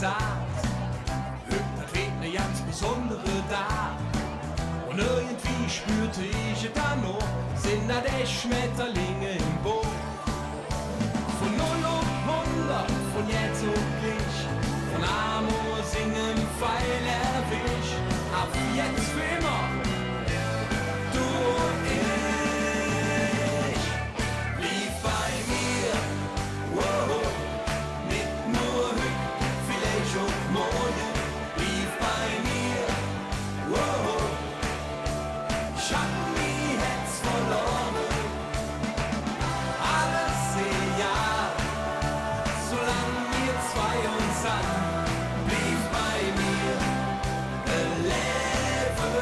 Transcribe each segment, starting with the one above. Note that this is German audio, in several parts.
gesagt, das wird eine ganz besondere da. Und irgendwie spürte ich es dann noch, sind da die Schmetterlinge im Boot. Von 0 auf 100, von jetzt auf gleich, von Amor singen, Pfeil erwisch, ab jetzt für immer, du und ich. Blieb bei mir, wow, nicht nur heute, vielleicht auch morgen, blieb bei mir, wow, ich hab nie Herz verloren, alles egal, solange wir zwei uns an, blieb bei mir, ein Leben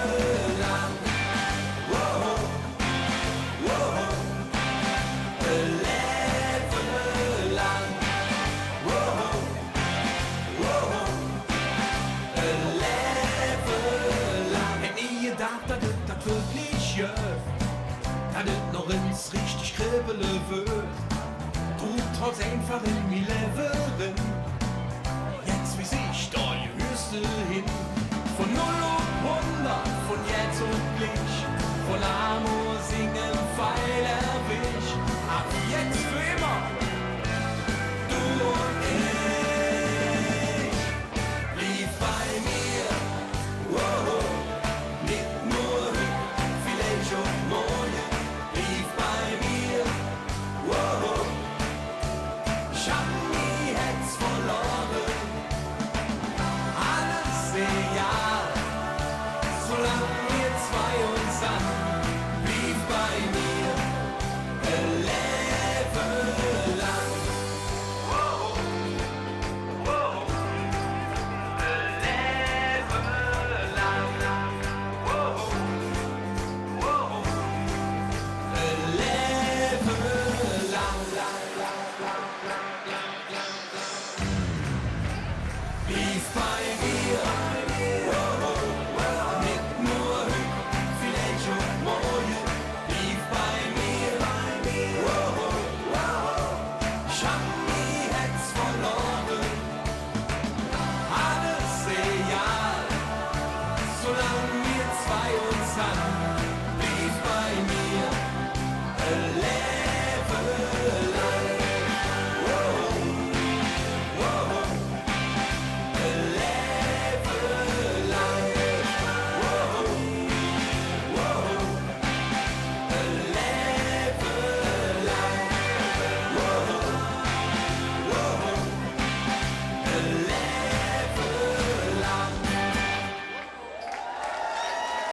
lang, wow, wow, ein Leben lang, wow, wow, ein Leben lang. Hätt nie gedacht, dass das wirklich jöft, dass es noch ins richtig kribbeln wird. Du trotz einfach in mir Levelin. Jetzt wie ich da höchste hin. Von 0 auf 100, von jetzt und gleich. Von Amor singen, Pfeil erwisch. Ab jetzt für immer, du und ich. Blieb bei mir, wow, nicht nur heute, vielleicht auch morgen. Blieb bei mir, wow, ich hab nie Herz verloren, alles egal, solange wir zwei uns an, blieb bei mir, ein Leben lang. Wow, wow, ein Leben lang. Wow, wow, ein Leben lang. Be fine.